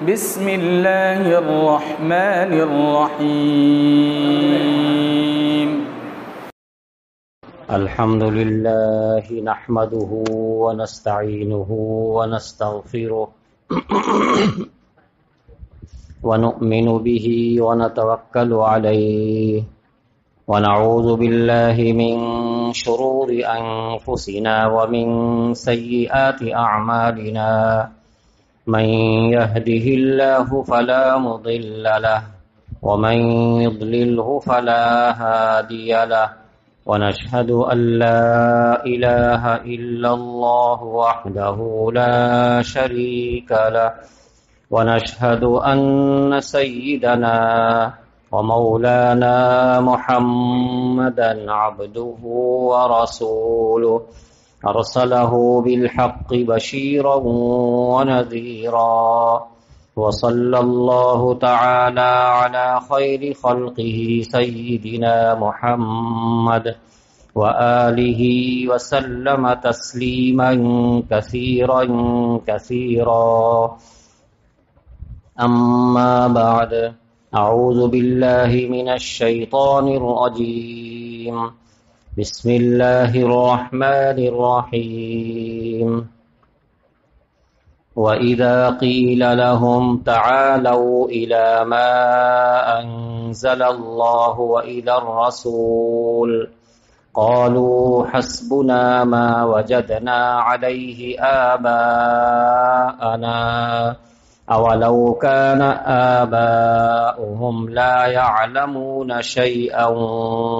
بسم اللہ الرحمن الرحیم الحمد للہ نحمده ونستعینه ونستغفره ونؤمن به ونتوکل علیہ ونعوذ باللہ من شرور انفسنا ومن سیئات اعمالنا من يهده الله فلا مضل له ومن يضلله فلا هادي له ونشهد أن لا إله إلا الله وحده لا شريك له ونشهد أن سيدنا ومولانا محمدا عبده ورسوله أرسله بالحق بشيرا ونذيرا وصلى الله تعالى على خير خلقه سيدنا محمد وآله وسلم تسليما كثيرا كثيرا أما بعد أعوذ بالله من الشيطان الرجيم بسم الله الرحمن الرحيم وَإِذَا قِيلَ لَهُمْ تَعَالَوْا إِلَى مَا أَنزَلَ اللَّهُ وَإِلَى الرَّسُولِ قَالُوا حَسْبُنَا مَا وَجَدْنَا عَلَيْهِ آبَاءَنَا أَوَلَوْ كَانَ آبَاؤُهُمْ لَا يَعْلَمُونَ شَيْئًا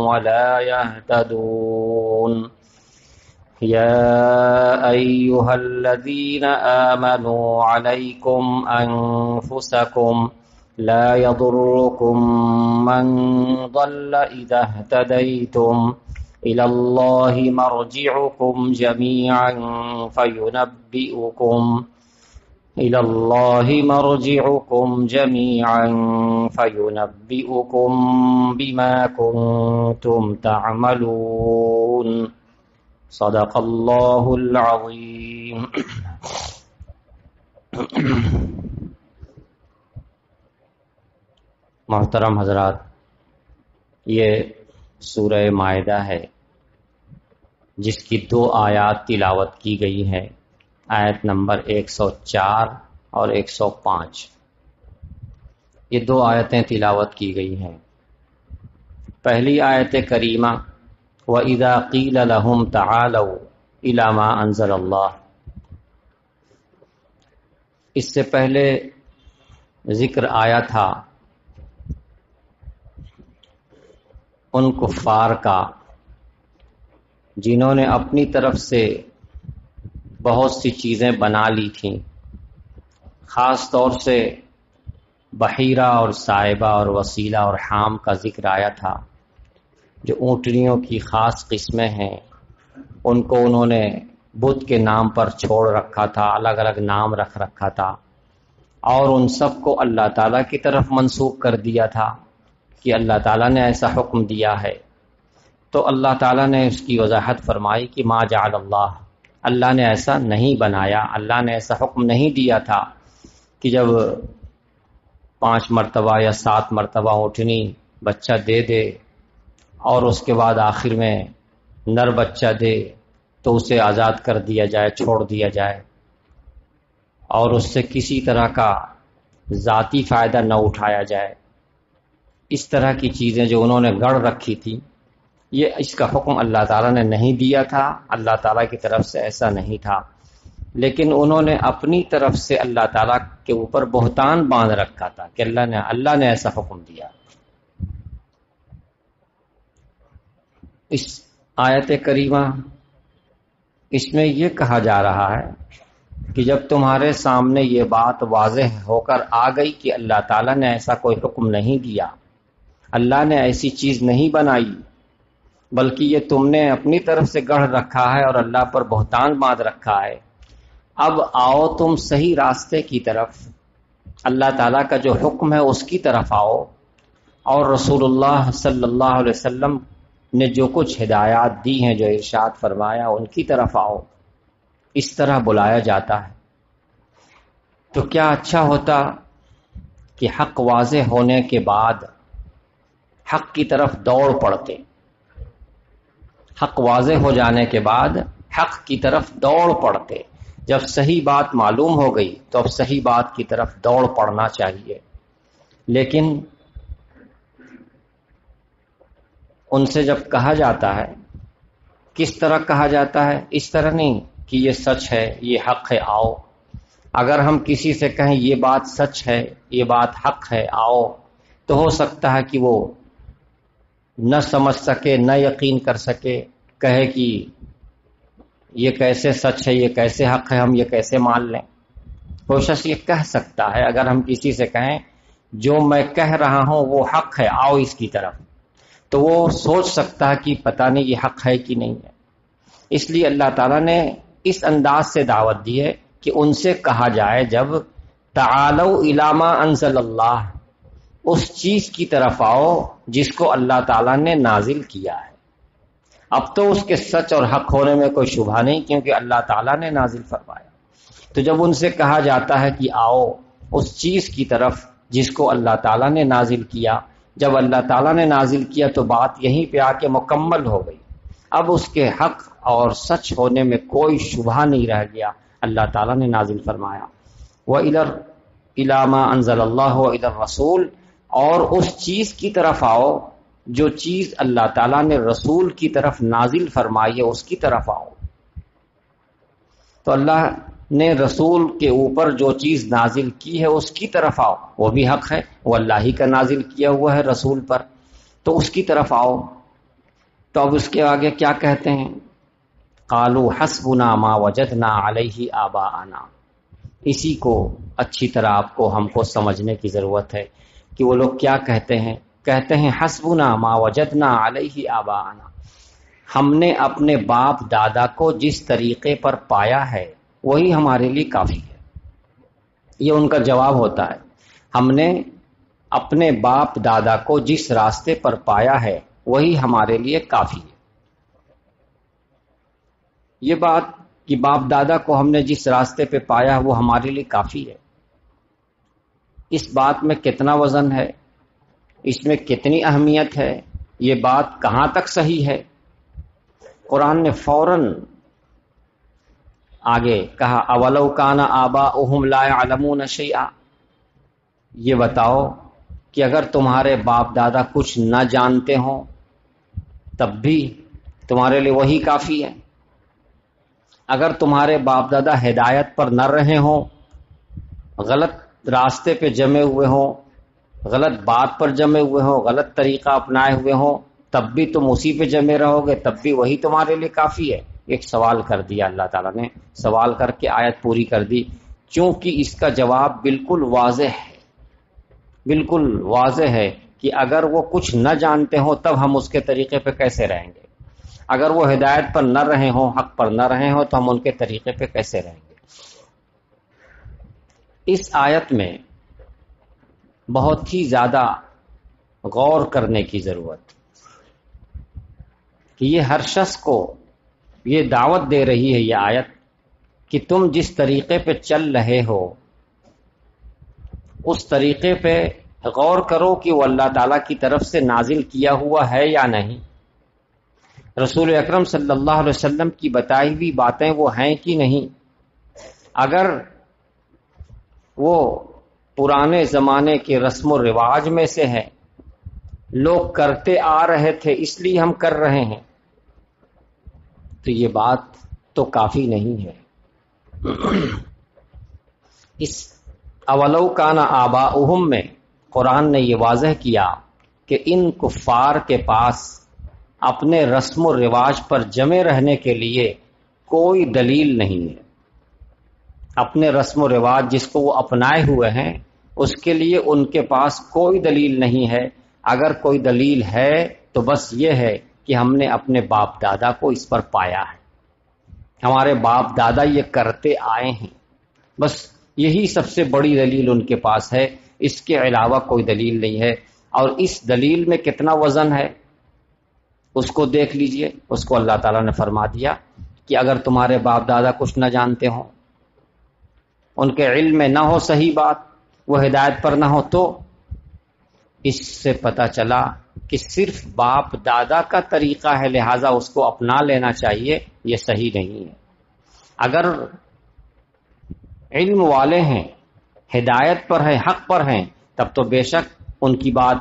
وَلَا يَهْتَدُونَ يا أيها الذين آمنوا عليكم أنفسكم لا يضركم من ضل إذا اهتديتم إلى الله مرجعكم جميعا فينبئكم بما كنتم تعملون صدق اللہ العظیم. محترم حضرات، یہ سورہ مائدہ ہے جس کی 2 آیات تلاوت کی گئی ہے، آیت نمبر 104 اور 105. یہ 2 آیتیں تلاوت کی گئی ہیں. پہلی آیت کریمہ وَإِذَا قِيلَ لَهُمْ تَعَالَوْا إِلَى مَا أَنزَلَ اللَّهُ، اس سے پہلے ذکر آیا تھا ان کفار کا جنہوں نے اپنی طرف سے بہت سی چیزیں بنا لی تھیں. خاص طور سے بحیرہ اور صائبہ اور وسیلہ اور حام کا ذکر آیا تھا، جو اونٹنیوں کی خاص قسمیں ہیں. ان کو انہوں نے بت کے نام پر چھوڑ رکھا تھا، الگ الگ نام رکھ رکھا تھا، اور ان سب کو اللہ تعالیٰ کی طرف منسوب کر دیا تھا کہ اللہ تعالیٰ نے ایسا حکم دیا ہے. تو اللہ تعالیٰ نے اس کی وضاحت فرمائی کہ ما جعل اللہ، اللہ نے ایسا نہیں بنایا، اللہ نے ایسا حکم نہیں دیا تھا کہ جب 5 مرتبہ یا 7 مرتبہ اونٹنی بچہ دے دے اور اس کے بعد آخر میں نر بچہ دے تو اسے آزاد کر دیا جائے، چھوڑ دیا جائے، اور اس سے کسی طرح کا ذاتی فائدہ نہ اٹھایا جائے. اس طرح کی چیزیں جو انہوں نے گڑھ رکھی تھی، یہ اس کا حکم اللہ تعالیٰ نے نہیں دیا تھا، اللہ تعالیٰ کی طرف سے ایسا نہیں تھا. لیکن انہوں نے اپنی طرف سے اللہ تعالیٰ کے اوپر بہتان باندھ رکھا تھا کہ اللہ نے ایسا حکم دیا. اس آیت کریمہ اس میں یہ کہا جا رہا ہے کہ جب تمہارے سامنے یہ بات واضح ہو کر آ گئی کہ اللہ تعالیٰ نے ایسا کوئی حکم نہیں دیا، اللہ نے ایسی چیز نہیں بنائی، بلکہ یہ تم نے اپنی طرف سے گڑھ رکھا ہے اور اللہ پر بہتان باندھ رکھا ہے، اب آؤ تم صحیح راستے کی طرف، اللہ تعالیٰ کا جو حکم ہے اس کی طرف آؤ، اور رسول اللہ صلی اللہ علیہ وسلم نے جو کچھ ہدایات دی ہیں، جو ارشاد فرمایا، ان کی طرف آؤ. اس طرح بلایا جاتا ہے. تو کیا اچھا ہوتا کہ حق واضح ہونے کے بعد حق کی طرف دوڑ پڑتے، حق واضح ہو جانے کے بعد حق کی طرف دوڑ پڑتے۔ جب صحیح بات معلوم ہو گئی تو اب صحیح بات کی طرف دوڑ پڑنا چاہیے، لیکن ان سے جب کہا جاتا ہے، کس طرح کہا جاتا ہے؟ اس طرح نہیں کہ یہ سچ ہے، یہ حق ہے، آؤ۔ اگر ہم کسی سے کہیں یہ بات سچ ہے، یہ بات حق ہے، آؤ، تو ہو سکتا ہے کہ وہ نہ سمجھ سکے، نہ یقین کر سکے، کہے کہ یہ کیسے سچ ہے، یہ کیسے حق ہے، ہم یہ کیسے مان لیں۔ کوئی شخص یہ کہہ سکتا ہے، اگر ہم کسی سے کہیں جو میں کہہ رہا ہوں وہ حق ہے، آؤ اس کی طرف، تو وہ سوچ سکتا ہے کہ پتہ نہیں یہ حق ہے کہ نہیں ہے۔ اس لیے اللہ تعالیٰ نے اس انداز سے دعوت دی ہے کہ ان سے کہا جائے جب تعالوا الی ما انزل اللہ، اس چیز کی طرف آؤ جس کو اللہ تعالیٰ نے نازل کیا ہے۔ اب تو اس کے سچ اور حق ہونے میں کوئی شبہ نہیں، کیونکہ اللہ تعالیٰ نے نازل فرمایا۔ تو جب ان سے کہا جاتا ہے کہ آؤ اس چیز کی طرف جس کو اللہ تعالیٰ نے نازل کیا، جب اللہ تعالیٰ نے نازل کیا تو بات یہیں پہ آ کے مکمل ہو گئی، اب اس کے حق اور سچ ہونے میں کوئی شبہ نہیں رہ گیا۔ اللہ تعالیٰ نے نازل فرمایا وَإِلَى مَا أَنزَلَ اللَّهُ وَإِلَى الرَّسُولِ، اور اس چیز کی طرف آؤ جو چیز اللہ تعالیٰ نے رسول کی طرف نازل فرمائی ہے، اس کی طرف آؤ۔ تو اللہ نے رسول کے اوپر جو چیز نازل کی ہے اس کی طرف آؤ، وہ بھی حق ہے، وہ اللہ ہی کا نازل کیا ہوا ہے رسول پر، تو اس کی طرف آؤ۔ تو اب اس کے آگے کیا کہتے ہیں؟ قالوا حسبنا ما وجدنا علیہ آباءنا۔ اسی کو اچھی طرح ہم کو سمجھنے کی ضرورت ہے کہ وہ لوگ کیا کہتے ہیں حسبنا ما وجدنا علیہ آباءنا، ہم نے اپنے باپ دادا کو جس طریقے پر پایا ہے وہی ہمارے لیے کافی ہے۔ یہ ان کا جواب ہوتا ہے، ہم نے اپنے باپ دادا کو جس راستے پر پایا ہے وہی ہمارے لیے کافی ہے۔ یہ بات کہ باپ دادا کو ہم نے جس راستے پہ پایا وہ ہمارے لیے کافی ہے، اس بات میں کتنا وزن ہے، اس میں کتنی اہمیت ہے، یہ بات کہاں تک صحیح ہے؟ قرآن نے فوراً آگے کہا اولو کان آباؤہم لا یعلمون شیئا، یہ بتاؤ کہ اگر تمہارے باپ دادا کچھ نہ جانتے ہوں تب بھی تمہارے لیے وہی کافی ہے۔ اگر تمہارے باپ دادا ہدایت پر نہ رہے ہوں، غلط راستے پہ جمے ہوئے ہوں، غلط بات پر جمے ہوئے ہوں، غلط طریقہ اپنائے ہوئے ہوں، تب بھی تم اسی پہ جمے رہو گے، تب بھی وہی تمہارے لیے کافی ہے۔ ایک سوال کر دیا اللہ تعالیٰ نے، سوال کر کے آیت پوری کر دی، چونکہ اس کا جواب بالکل واضح ہے، بالکل واضح ہے کہ اگر وہ کچھ نہ جانتے ہوں تب ہم اس کے طریقے پہ کیسے رہیں گے، اگر وہ ہدایت پر نہ رہے ہوں، حق پر نہ رہے ہوں، تو ہم ان کے طریقے پہ کیسے رہیں گے۔ اس آیت میں بہت ہی زیادہ غور کرنے کی ضرورت کہ یہ ہر شخص کو یہ دعوت دے رہی ہے یہ آیت کہ تم جس طریقے پہ چل رہے ہو اس طریقے پہ غور کرو کہ وہ اللہ تعالیٰ کی طرف سے نازل کیا ہوا ہے یا نہیں، رسول اکرم صلی اللہ علیہ وسلم کی بتائی ہوئی باتیں وہ ہیں کہ نہیں۔ اگر وہ پرانے زمانے کے رسم و رواج میں سے ہے، لوگ کرتے آ رہے تھے اس لیے ہم کر رہے ہیں، تو یہ بات تو کافی نہیں ہے۔ اس اولو کان آباؤہم میں قرآن نے یہ واضح کیا کہ ان کفار کے پاس اپنے رسم و رواج پر جمے رہنے کے لیے کوئی دلیل نہیں ہے۔ اپنے رسم و رواج جس کو وہ اپنائے ہوئے ہیں اس کے لیے ان کے پاس کوئی دلیل نہیں ہے۔ اگر کوئی دلیل ہے تو بس یہ ہے کہ ہم نے اپنے باپ دادا کو اس پر پایا ہے، ہمارے باپ دادا یہ کرتے آئے ہیں، بس یہی سب سے بڑی دلیل ان کے پاس ہے، اس کے علاوہ کوئی دلیل نہیں ہے۔ اور اس دلیل میں کتنا وزن ہے اس کو دیکھ لیجئے۔ اس کو اللہ تعالیٰ نے فرما دیا کہ اگر تمہارے باپ دادا کچھ نہ جانتے ہوں، ان کے علم میں نہ ہو صحیح بات، وہ ہدایت پر نہ ہو تو اس سے پتہ چلا کہ صرف باپ دادا کا طریقہ ہے لہذا اس کو اپنا لینا چاہیے، یہ صحیح نہیں ہے۔ اگر علم والے ہیں، ہدایت پر ہیں، حق پر ہیں، تب تو بے شک ان کی بات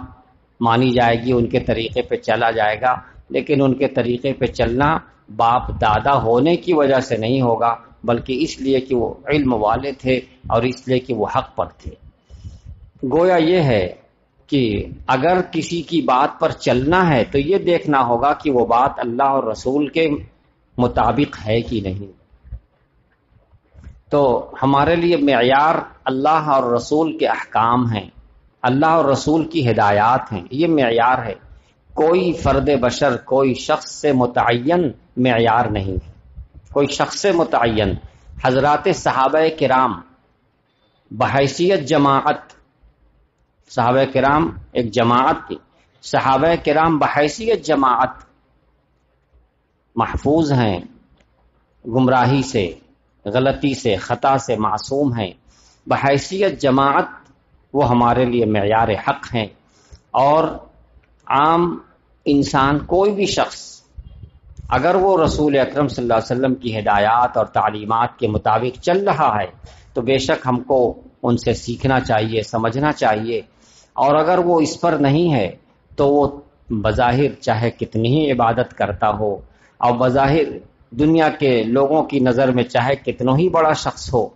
مانی جائے گی، ان کے طریقے پہ چلا جائے گا، لیکن ان کے طریقے پہ چلنا باپ دادا ہونے کی وجہ سے نہیں ہوگا، بلکہ اس لیے کہ وہ علم والے تھے اور اس لیے کہ وہ حق پر تھے۔ گویا یہ ہے کہ اگر کسی کی بات پر چلنا ہے تو یہ دیکھنا ہوگا کہ وہ بات اللہ اور رسول کے مطابق ہے کہ نہیں۔ تو ہمارے لیے معیار اللہ اور رسول کے احکام ہیں، اللہ اور رسول کی ہدایات ہیں، یہ معیار ہے۔ کوئی فرد بشر، کوئی شخص سے متعین معیار نہیں ہے، کوئی شخص سے متعین۔ حضرات صحابہ کرام بحیثیت جماعت، صحابہ کرام ایک جماعت تھی، صحابہ کرام بحیثیت جماعت محفوظ ہیں، گمراہی سے، غلطی سے، خطا سے معصوم ہیں، بحیثیت جماعت وہ ہمارے لیے معیار حق ہیں۔ اور عام انسان، کوئی بھی شخص اگر وہ رسول اکرم صلی اللہ علیہ وسلم کی ہدایات اور تعلیمات کے مطابق چل رہا ہے تو بے شک ہم کو ان سے سیکھنا چاہیے، سمجھنا چاہیے، اور اگر وہ اس پر نہیں ہے تو وہ بظاہر چاہے کتنی ہی عبادت کرتا ہو اور بظاہر دنیا کے لوگوں کی نظر میں چاہے کتنا ہی بڑا شخص ہو،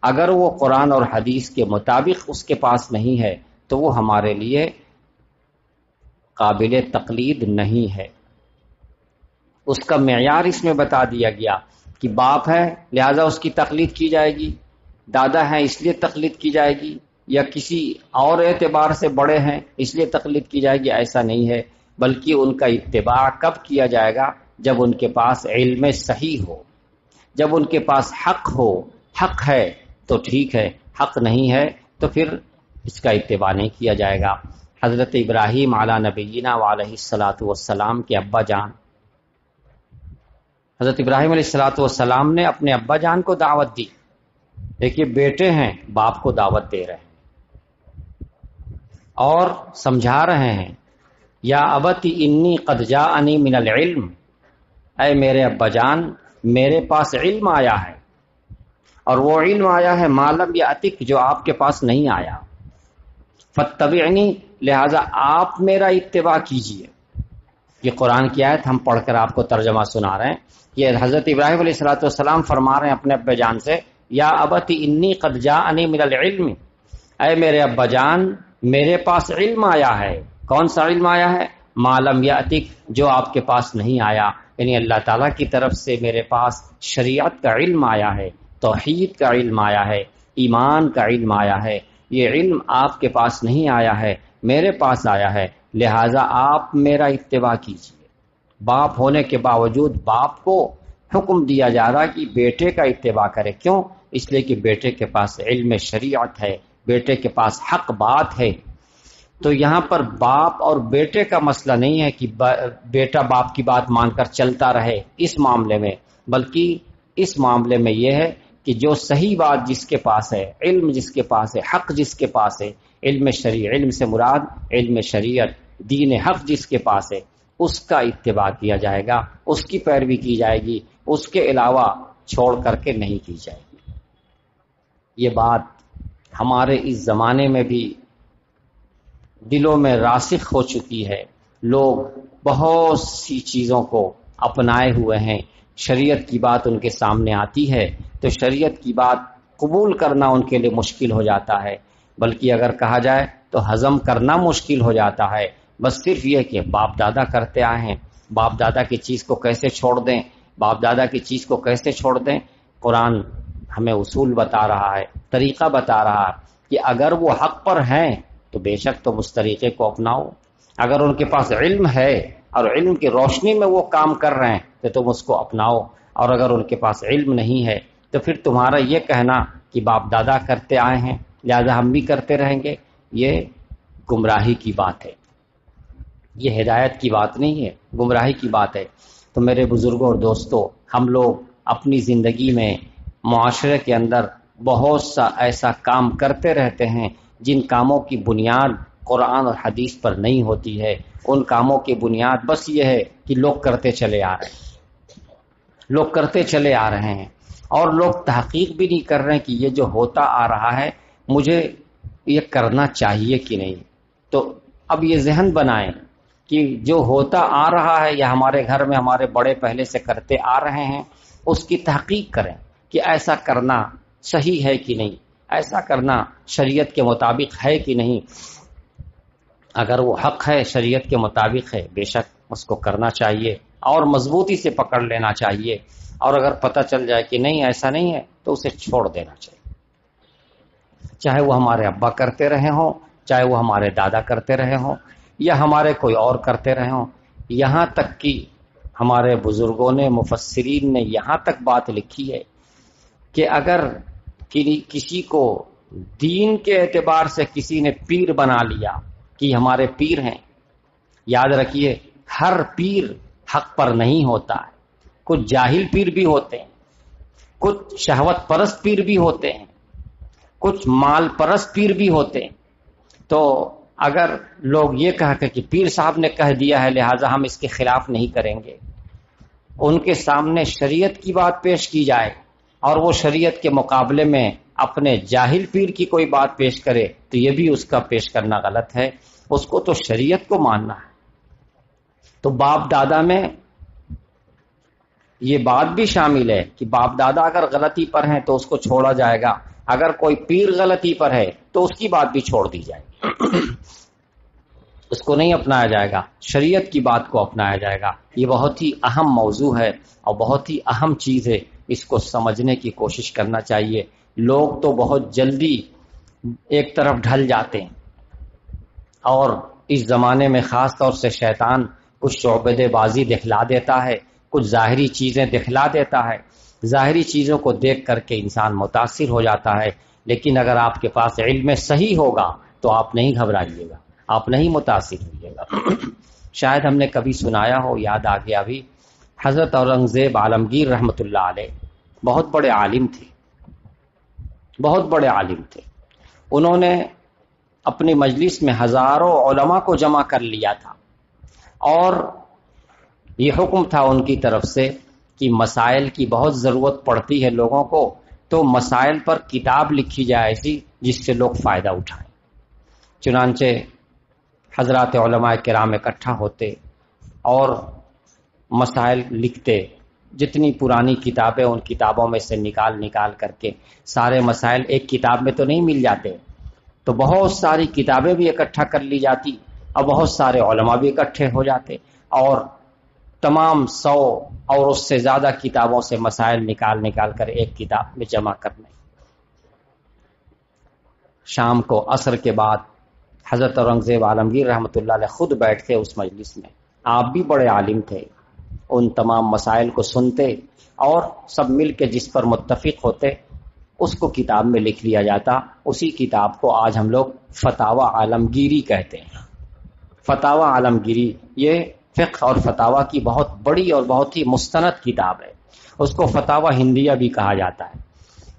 اگر وہ قرآن اور حدیث کے مطابق اس کے پاس نہیں ہے تو وہ ہمارے لیے قابل تقلید نہیں ہے۔ اس کا معیار اس میں بتا دیا گیا کہ باپ ہے لہذا اس کی تقلید کی جائے گی، دادا ہے اس لیے تقلید کی جائے گی، یا کسی اور اعتبار سے بڑے ہیں اس لیے تقلید کی جائے گی، ایسا نہیں ہے، بلکہ ان کا اتباع کب کیا جائے گا؟ جب ان کے پاس علم صحیح ہو، جب ان کے پاس حق ہو۔ حق ہے تو ٹھیک ہے، حق نہیں ہے تو پھر اس کا اتباع نہیں کیا جائے گا۔ حضرت ابراہیم علی نبینا وعلیہ الصلاۃ والسلام کے ابا جان، حضرت ابراہیم علیہ الصلاۃ والسلام نے اپنے ابا جان کو دعوت دی۔ دیکھیے بیٹے ہیں، باپ کو دعوت دے رہے ہیں اور سمجھا رہے ہیں، یا ابتی انی قد جاءنی من العلم، اے میرے ابا جان میرے پاس علم آیا ہے، اور وہ علم آیا ہے ما لم یأتک، جو آپ کے پاس نہیں آیا، فاتبعنی، لہذا آپ میرا اتباع کیجیے۔ یہ قرآن کی آیت ہم پڑھ کر آپ کو ترجمہ سنا رہے ہیں۔ یہ حضرت ابراہیم علیہ الصلوۃ والسلام فرما رہے ہیں اپنے ابا جان سے، یا ابتی انی قد جاءنی من العلم، اے میرے ابا جان میرے پاس علم آیا ہے۔ کون سا علم آیا ہے؟ ما لم یأتک، جو آپ کے پاس نہیں آیا، یعنی اللہ تعالیٰ کی طرف سے میرے پاس شریعت کا علم آیا ہے، توحید کا علم آیا ہے، ایمان کا علم آیا ہے۔ یہ علم آپ کے پاس نہیں آیا ہے، میرے پاس آیا ہے، لہٰذا آپ میرا اتباع کیجیے۔ باپ ہونے کے باوجود باپ کو حکم دیا جا رہا کہ بیٹے کا اتباع کرے، کیوں؟ اس لیے کہ بیٹے کے پاس علم شریعت ہے، بیٹے کے پاس حق بات ہے۔ تو یہاں پر باپ اور بیٹے کا مسئلہ نہیں ہے کہ بیٹا باپ کی بات مان کر چلتا رہے اس معاملے میں، بلکہ اس معاملے میں یہ ہے کہ جو صحیح بات جس کے پاس ہے، علم جس کے پاس ہے، حق جس کے پاس ہے، علم شریع، علم سے مراد علم شریعت، دین حق جس کے پاس ہے، اس کا اتباع کیا جائے گا، اس کی پیروی کی جائے گی، اس کے علاوہ چھوڑ کر کے نہیں کی جائے گی۔ یہ بات ہمارے اس زمانے میں بھی دلوں میں راسخ ہو چکی ہے۔ لوگ بہت سی چیزوں کو اپنائے ہوئے ہیں، شریعت کی بات ان کے سامنے آتی ہے تو شریعت کی بات قبول کرنا ان کے لیے مشکل ہو جاتا ہے، بلکہ اگر کہا جائے تو ہضم کرنا مشکل ہو جاتا ہے۔ بس صرف یہ کہ باپ دادا کرتے آئے ہیں، باپ دادا کی چیز کو کیسے چھوڑ دیں، باپ دادا کی چیز کو کیسے چھوڑ دیں۔ قرآن ہمیں اصول بتا رہا ہے، طریقہ بتا رہا ہے کہ اگر وہ حق پر ہیں تو بے شک تم اس طریقے کو اپناؤ، اگر ان کے پاس علم ہے اور علم کی روشنی میں وہ کام کر رہے ہیں تو تم اس کو اپناؤ، اور اگر ان کے پاس علم نہیں ہے تو پھر تمہارا یہ کہنا کہ باپ دادا کرتے آئے ہیں لہذا ہم بھی کرتے رہیں گے، یہ گمراہی کی بات ہے، یہ ہدایت کی بات نہیں ہے، گمراہی کی بات ہے۔ تو میرے بزرگوں اور دوستوں، ہم لوگ اپنی زندگی میں معاشرے کے اندر بہت سا ایسا کام کرتے رہتے ہیں جن کاموں کی بنیاد قرآن اور حدیث پر نہیں ہوتی ہے، ان کاموں کی بنیاد بس یہ ہے کہ لوگ کرتے چلے آ رہے ہیں، لوگ کرتے چلے آ رہے ہیں، اور لوگ تحقیق بھی نہیں کر رہے ہیں کہ یہ جو ہوتا آ رہا ہے مجھے یہ کرنا چاہیے کہ نہیں۔ تو اب یہ ذہن بنائیں کہ جو ہوتا آ رہا ہے یا ہمارے گھر میں ہمارے بڑے پہلے سے کرتے آ رہے ہیں، اس کی تحقیق کریں کہ ایسا کرنا صحیح ہے کہ نہیں، ایسا کرنا شریعت کے مطابق ہے کہ نہیں۔ اگر وہ حق ہے، شریعت کے مطابق ہے، بے شک اس کو کرنا چاہیے اور مضبوطی سے پکڑ لینا چاہیے، اور اگر پتہ چل جائے کہ نہیں ایسا نہیں ہے تو اسے چھوڑ دینا چاہیے، چاہے وہ ہمارے ابا کرتے رہے ہوں، چاہے وہ ہمارے دادا کرتے رہے ہوں، یا ہمارے کوئی اور کرتے رہے ہوں۔ یہاں تک کہ ہمارے بزرگوں نے، مفسرین نے یہاں تک بات لکھی ہے کہ اگر کسی کو دین کے اعتبار سے کسی نے پیر بنا لیا کہ ہمارے پیر ہیں، یاد رکھیے ہر پیر حق پر نہیں ہوتا ہے، کچھ جاہل پیر بھی ہوتے ہیں، کچھ شہوت پرست پیر بھی ہوتے ہیں، کچھ مال پرست پیر بھی ہوتے ہیں۔ تو اگر لوگ یہ کہتے کہ پیر صاحب نے کہہ دیا ہے لہٰذا ہم اس کے خلاف نہیں کریں گے، ان کے سامنے شریعت کی بات پیش کی جائے اور وہ شریعت کے مقابلے میں اپنے جاہل پیر کی کوئی بات پیش کرے تو یہ بھی اس کا پیش کرنا غلط ہے، اس کو تو شریعت کو ماننا ہے۔ تو باپ دادا میں یہ بات بھی شامل ہے کہ باپ دادا اگر غلطی پر ہیں تو اس کو چھوڑا جائے گا، اگر کوئی پیر غلطی پر ہے تو اس کی بات بھی چھوڑ دی جائے گی، اس کو نہیں اپنایا جائے گا، شریعت کی بات کو اپنایا جائے گا۔ یہ بہت ہی اہم موضوع ہے اور بہت ہی اہم چیز ہے، اس کو سمجھنے کی کوشش کرنا چاہیے۔ لوگ تو بہت جلدی ایک طرف ڈھل جاتے ہیں، اور اس زمانے میں خاص طور سے شیطان کچھ شعبدے بازی دکھلا دیتا ہے، کچھ ظاہری چیزیں دکھلا دیتا ہے، ظاہری چیزوں کو دیکھ کر کے انسان متاثر ہو جاتا ہے، لیکن اگر آپ کے پاس علم صحیح ہوگا تو آپ نہیں گھبرائیے گا، آپ نہیں متاثر ہوئیے گا۔ شاید ہم نے کبھی سنایا ہو، یاد آ گیا ابھی، حضرت اورنگزیب عالمگیر رحمۃ اللہ علیہ بہت بڑے عالم تھے، بہت بڑے عالم تھے۔ انہوں نے اپنی مجلس میں ہزاروں علماء کو جمع کر لیا تھا، اور یہ حکم تھا ان کی طرف سے کہ مسائل کی بہت ضرورت پڑتی ہے لوگوں کو، تو مسائل پر کتاب لکھی جائے ایسی جس سے لوگ فائدہ اٹھائیں۔ چنانچہ حضرات علماء کرام اکٹھا ہوتے اور مسائل لکھتے، جتنی پرانی کتابیں ان کتابوں میں سے نکال کر کے، سارے مسائل ایک کتاب میں تو نہیں مل جاتے، تو بہت ساری کتابیں بھی اکٹھا کر لی جاتی اور بہت سارے علماء بھی اکٹھے ہو جاتے، اور تمام 100 اور اس سے زیادہ کتابوں سے مسائل نکال کر ایک کتاب میں جمع کرنے۔ شام کو عصر کے بعد حضرت اورنگزیب عالمگیر رحمۃ اللہ علیہ خود بیٹھتے اس مجلس میں، آپ بھی بڑے عالم تھے، ان تمام مسائل کو سنتے اور سب مل کے جس پر متفق ہوتے اس کو کتاب میں لکھ لیا جاتا۔ اسی کتاب کو آج ہم لوگ فتاوی عالمگیری کہتے ہیں۔ فتاوی عالمگیری یہ فقہ اور فتاوی کی بہت بڑی اور بہت ہی مستند کتاب ہے، اس کو فتاوی ہندیہ بھی کہا جاتا ہے۔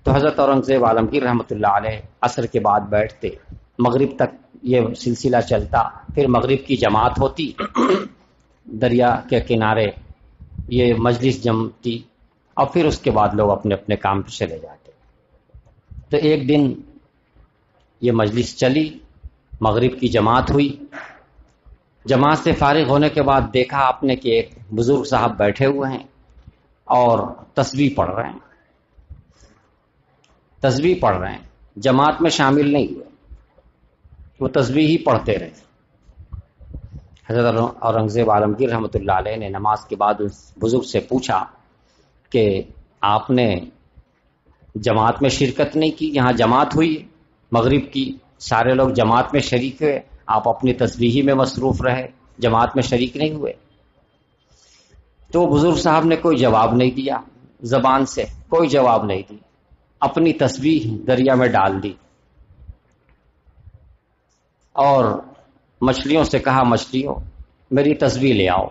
تو حضرت اورنگزیب عالمگیر رحمۃ اللہ علیہ عصر کے بعد بیٹھتے، مغرب تک یہ سلسلہ چلتا، پھر مغرب کی جماعت ہوتی، دریا کے کنارے یہ مجلس جمتی، اور پھر اس کے بعد لوگ اپنے اپنے کام پہ چلے جاتے۔ تو ایک دن یہ مجلس چلی، مغرب کی جماعت ہوئی، جماعت سے فارغ ہونے کے بعد دیکھا آپ نے کہ ایک بزرگ صاحب بیٹھے ہوئے ہیں اور تسبیح پڑھ رہے ہیں، تسبیح پڑھ رہے ہیں، جماعت میں شامل نہیں ہوئے، وہ تسبیح ہی پڑھتے رہے۔ حضرت اورنگزیب عالمگیر رحمۃ اللہ علیہ نے نماز کے بعد اس بزرگ سے پوچھا کہ آپ نے جماعت میں شرکت نہیں کی؟ یہاں جماعت ہوئی مغرب کی، سارے لوگ جماعت میں شریک ہوئے، آپ اپنی تسبیح میں مصروف رہے، جماعت میں شریک نہیں ہوئے۔ تو بزرگ صاحب نے کوئی جواب نہیں دیا، زبان سے کوئی جواب نہیں دی، اپنی تسبیح دریا میں ڈال دی، اور مچھلیوں سے کہا مچھلیوں میری تسبیح لے آؤ۔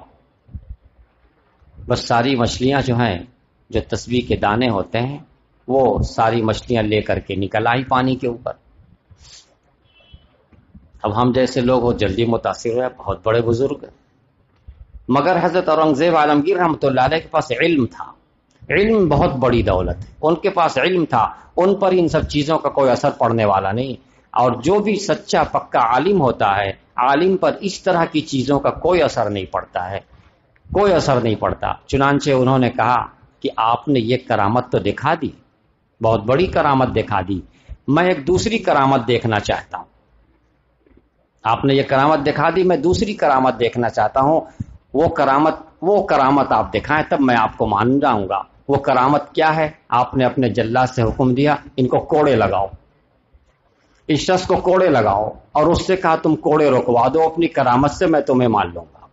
بس ساری مچھلیاں جو ہیں، جو تسبیح کے دانے ہوتے ہیں، وہ ساری مچھلیاں لے کر کے نکل آئی پانی کے اوپر۔ اب ہم جیسے لوگ وہ جلدی متاثر ہوئے، بہت بڑے بزرگ، مگر حضرت اورنگزیب عالمگیر رحمۃ اللہ علیہ کے پاس علم تھا. علم بہت بڑی دولت ہے، ان کے پاس علم تھا، ان پر ان سب چیزوں کا کوئی اثر پڑنے والا نہیں. اور جو بھی سچا پکا عالم ہوتا ہے، عالم پر اس طرح کی چیزوں کا کوئی اثر نہیں پڑتا ہے، کوئی اثر نہیں پڑتا. چنانچہ انہوں نے کہا کہ آپ نے یہ کرامت تو دکھا دی، بہت بڑی کرامت دکھا دی، میں ایک دوسری کرامت دیکھنا چاہتا ہوں. آپ نے یہ کرامت دکھا دی، میں دوسری کرامت دیکھنا چاہتا ہوں. وہ کرامت آپ دکھائیں تب میں آپ کو مان جاؤں گا. وہ کرامت کیا ہے؟ آپ نے اپنے جلاد سے حکم دیا ان کو کوڑے لگاؤ، اس شخص کو کوڑے لگاؤ، اور اس سے کہا تم کوڑے رکوا دو، اپنی کرامت سے میں تمہیں مان لوں گا.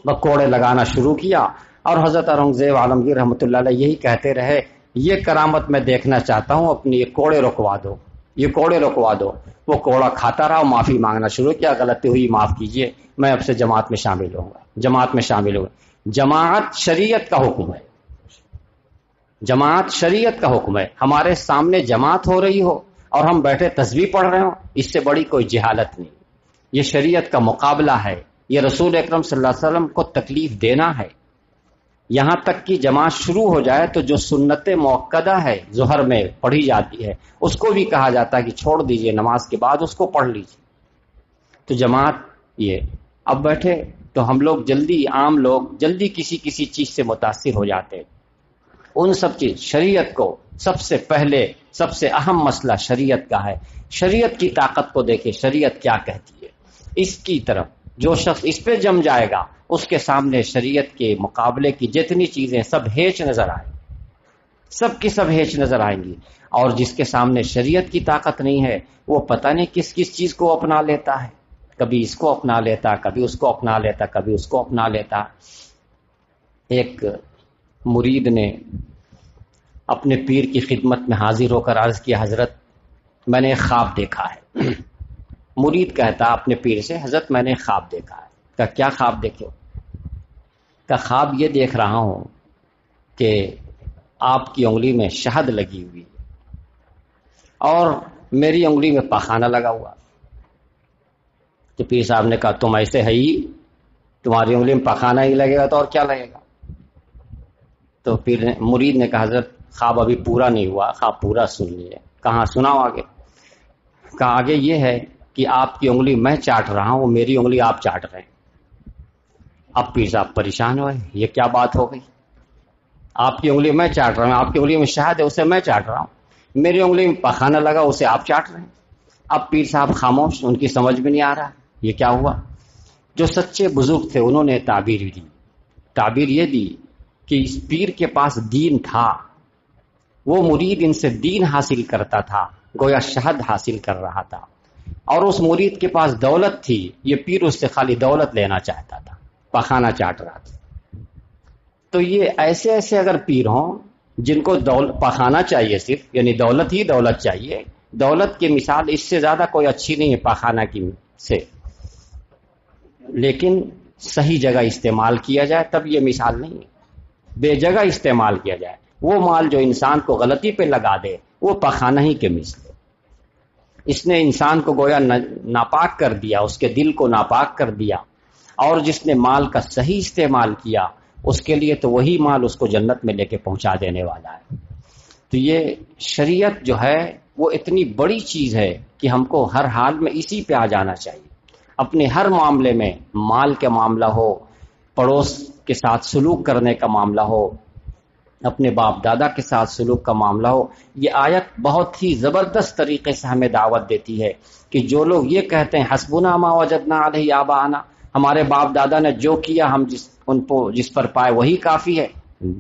وہ کوڑے لگانا شروع کیا، اور حضرت اورنگزیب عالمگیر رحمۃ اللہ علیہ یہی کہتے رہے یہ کرامت میں دیکھنا چاہتا ہوں، اپنی یہ کوڑے رکوا دو، یہ کوڑے رکوا دو. وہ کوڑا کھاتا رہا، معافی مانگنا شروع کیا، غلطی ہوئی معاف کیجیے، میں اب سے جماعت میں شامل ہوں گا. جماعت میں شامل ہوں. جماعت شریعت کا حکم ہے، جماعت شریعت کا حکم ہے. ہمارے سامنے جماعت ہو رہی ہو اور ہم بیٹھے تسبیح پڑھ رہے ہوں، اس سے بڑی کوئی جہالت نہیں. یہ شریعت کا مقابلہ ہے، یہ رسول اکرم صلی اللہ علیہ وسلم کو تکلیف دینا ہے. یہاں تک کہ جماعت شروع ہو جائے تو جو سنت موقدہ ہے ظہر میں پڑھی جاتی ہے اس کو بھی کہا جاتا ہے کہ چھوڑ دیجئے، نماز کے بعد اس کو پڑھ لیجئے. تو جماعت یہ اب بیٹھے تو ہم لوگ جلدی، عام لوگ جلدی کسی چیز سے متاثر ہو جاتے ہیں. ان سب چیز شریعت کو سب سے پہلے، سب سے اہم مسئلہ شریعت کا ہے. شریعت کی طاقت کو دیکھیں، شریعت کیا کہتی ہے. اس کی طرف جو شخص اس پہ جم جائے گا اس کے سامنے شریعت کے مقابلے کی جتنی چیزیں سب ہیچ نظر آئیں، سب کی سب ہیچ نظر آئیں گی. اور جس کے سامنے شریعت کی طاقت نہیں ہے وہ پتہ نہیں کس کس چیز کو اپنا لیتا ہے، کبھی اس کو اپنا لیتا، کبھی اس کو اپنا لیتا، کبھی اس کو اپنا لیتا. ایک مرید نے اپنے پیر کی خدمت میں حاضر ہو کر عرض کیا حضرت میں نے ایک خواب دیکھا ہے. مرید کہتا اپنے پیر سے حضرت میں نے ایک خواب دیکھا ہے. کہ کیا خواب دیکھے؟ کہ خواب یہ دیکھ رہا ہوں کہ آپ کی انگلی میں شہد لگی ہوئی اور میری انگلی میں پخانہ لگا ہوا. تو پیر صاحب نے کہا تم ایسے ہے ہی، تمہاری انگلی میں پخانہ ہی لگے گا تو اور کیا لگے گا. تو مرید نے کہا حضرت خواب ابھی پورا نہیں ہوا، خواب پورا سن لیے. کہاں سناؤ آگے؟ کہا آگے یہ ہے کہ آپ کی انگلی میں چاٹ رہا ہوں، میری انگلی آپ چاٹ رہے ہیں. اب پیر صاحب پریشان ہوئے، یہ کیا بات ہو گئی؟ آپ کی انگلی میں چاٹ رہا ہوں، آپ کی انگلی میں شہد ہے اسے میں چاٹ رہا ہوں، میری انگلی میں پخانہ لگا اسے آپ چاٹ رہے ہیں. اب پیر صاحب خاموش، ان کی سمجھ میں نہیں آ رہا یہ کیا ہوا. جو سچے بزرگ تھے انہوں نے تعبیر دی. تعبیر یہ دی کہ اس پیر کے پاس دین تھا، وہ مرید ان سے دین حاصل کرتا تھا، گویا شہد حاصل کر رہا تھا. اور اس مرید کے پاس دولت تھی، یہ پیر اس سے خالی دولت لینا چاہتا تھا، پخانہ چاٹ رہا تھا. تو یہ ایسے ایسے اگر پیر ہوں جن کو پخانہ چاہیے صرف، یعنی دولت ہی دولت چاہیے، دولت کی مثال اس سے زیادہ کوئی اچھی نہیں ہے پخانہ کی سے، لیکن صحیح جگہ استعمال کیا جائے تب یہ مثال نہیں ہے. بے جگہ استعمال کیا جائے، وہ مال جو انسان کو غلطی پہ لگا دے وہ پخانہ ہی کے مثل ہے. اس نے انسان کو گویا ناپاک کر دیا، اس کے دل کو ناپاک کر دیا. اور جس نے مال کا صحیح استعمال کیا اس کے لیے تو وہی مال اس کو جنت میں لے کے پہنچا دینے والا ہے. تو یہ شریعت جو ہے وہ اتنی بڑی چیز ہے کہ ہم کو ہر حال میں اسی پہ آ جانا چاہیے. اپنے ہر معاملے میں، مال کا معاملہ ہو، پڑوس کے ساتھ سلوک کرنے کا معاملہ ہو، اپنے باپ دادا کے ساتھ سلوک کا معاملہ ہو، یہ آیت بہت ہی زبردست طریقے سے ہمیں دعوت دیتی ہے کہ جو لوگ یہ کہتے ہیں حسبنا ما وجدنا علیہ آباءنا، ہمارے باپ دادا نے جو کیا ہم جس پر پائے وہی کافی ہے،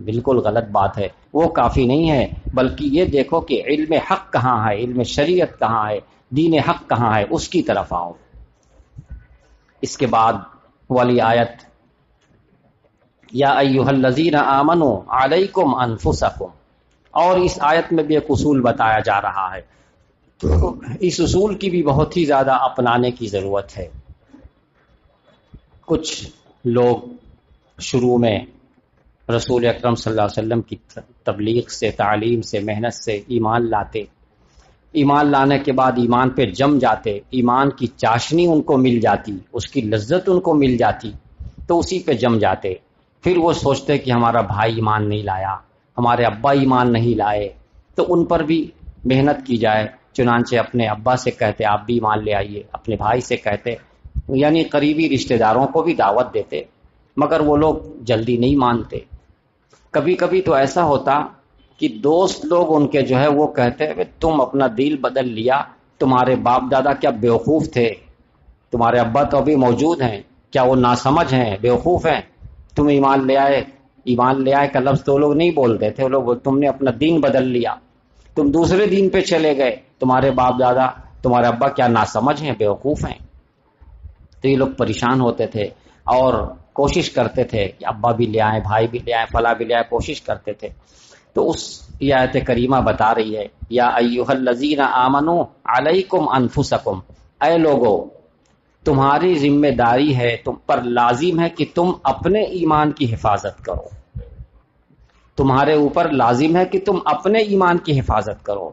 بالکل غلط بات ہے. وہ کافی نہیں ہے، بلکہ یہ دیکھو کہ علم حق کہاں ہے، علم شریعت کہاں ہے، دین حق کہاں ہے، اس کی طرف آؤ. اس کے بعد والی آیت یا ایھا الذین آمنوا علیکم انفسکم، اور اس آیت میں بھی ایک اصول بتایا جا رہا ہے. تو اس اصول کی بھی بہت ہی زیادہ اپنانے کی ضرورت ہے. کچھ لوگ شروع میں رسول اکرم صلی اللہ علیہ وسلم کی تبلیغ سے، تعلیم سے، محنت سے ایمان لاتے، ایمان لانے کے بعد ایمان پہ جم جاتے، ایمان کی چاشنی ان کو مل جاتی، اس کی لذت ان کو مل جاتی، تو اسی پہ جم جاتے. پھر وہ سوچتے کہ ہمارا بھائی ایمان نہیں لایا، ہمارے ابا ایمان نہیں لائے، تو ان پر بھی محنت کی جائے. چنانچہ اپنے ابا سے کہتے آپ بھی ایمان لے آئیے، اپنے بھائی سے کہتے، یعنی قریبی رشتہ داروں کو بھی دعوت دیتے، مگر وہ لوگ جلدی نہیں مانتے. کبھی کبھی تو ایسا ہوتا کہ دوست لوگ ان کے جو ہے وہ کہتے ہیں تم اپنا دل بدل لیا، تمہارے باپ دادا کیا بیوقوف تھے، تمہارے ابا تو ابھی موجود ہیں، کیا وہ ناسمجھ ہیں، بیوقوف ہیں، تم ایمان لے آئے. ایمان لے آئے کا لفظ تو لوگ نہیں بولتے تھے، وہ لوگ تم نے اپنا دین بدل لیا، تم دوسرے دین پہ چلے گئے، تمہارے باپ دادا تمہارے ابا کیا ناسمجھ ہیں، بیوقوف ہیں. تو یہ لوگ پریشان ہوتے تھے اور کوشش کرتے تھے کہ ابا بھی لے آئیں، بھائی بھی لے آئیں، فلاں بھی لے آئیں، کوشش کرتے تھے. تو اس یہ آیت کریمہ بتا رہی ہے یا ایھا الذین آمنوا علیکم انفسکم، اے لوگو تمہاری ذمہ داری ہے، تم پر لازم ہے کہ تم اپنے ایمان کی حفاظت کرو، تمہارے اوپر لازم ہے کہ تم اپنے ایمان کی حفاظت کرو،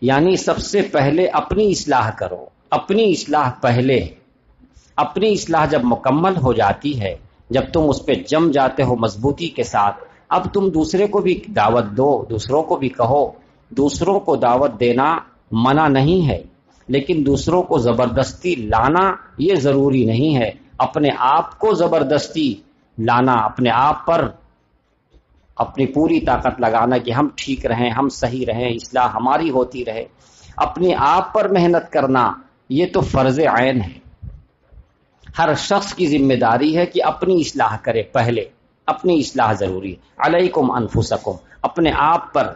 یعنی سب سے پہلے اپنی اصلاح کرو. اپنی اصلاح پہلے، اپنی اصلاح جب مکمل ہو جاتی ہے، جب تم اس پہ جم جاتے ہو مضبوطی کے ساتھ، اب تم دوسرے کو بھی دعوت دو، دوسروں کو بھی کہو. دوسروں کو دعوت دینا منع نہیں ہے، لیکن دوسروں کو زبردستی لانا یہ ضروری نہیں ہے. اپنے آپ کو زبردستی لانا، اپنے آپ پر اپنی پوری طاقت لگانا کہ ہم ٹھیک رہیں، ہم صحیح رہیں، اصلاح ہماری ہوتی رہے، اپنے آپ پر محنت کرنا یہ تو فرض عین ہے. ہر شخص کی ذمہ داری ہے کہ اپنی اصلاح کرے، پہلے اپنی اصلاح ضروری ہے. علیکم انفسکم، اپنے آپ پر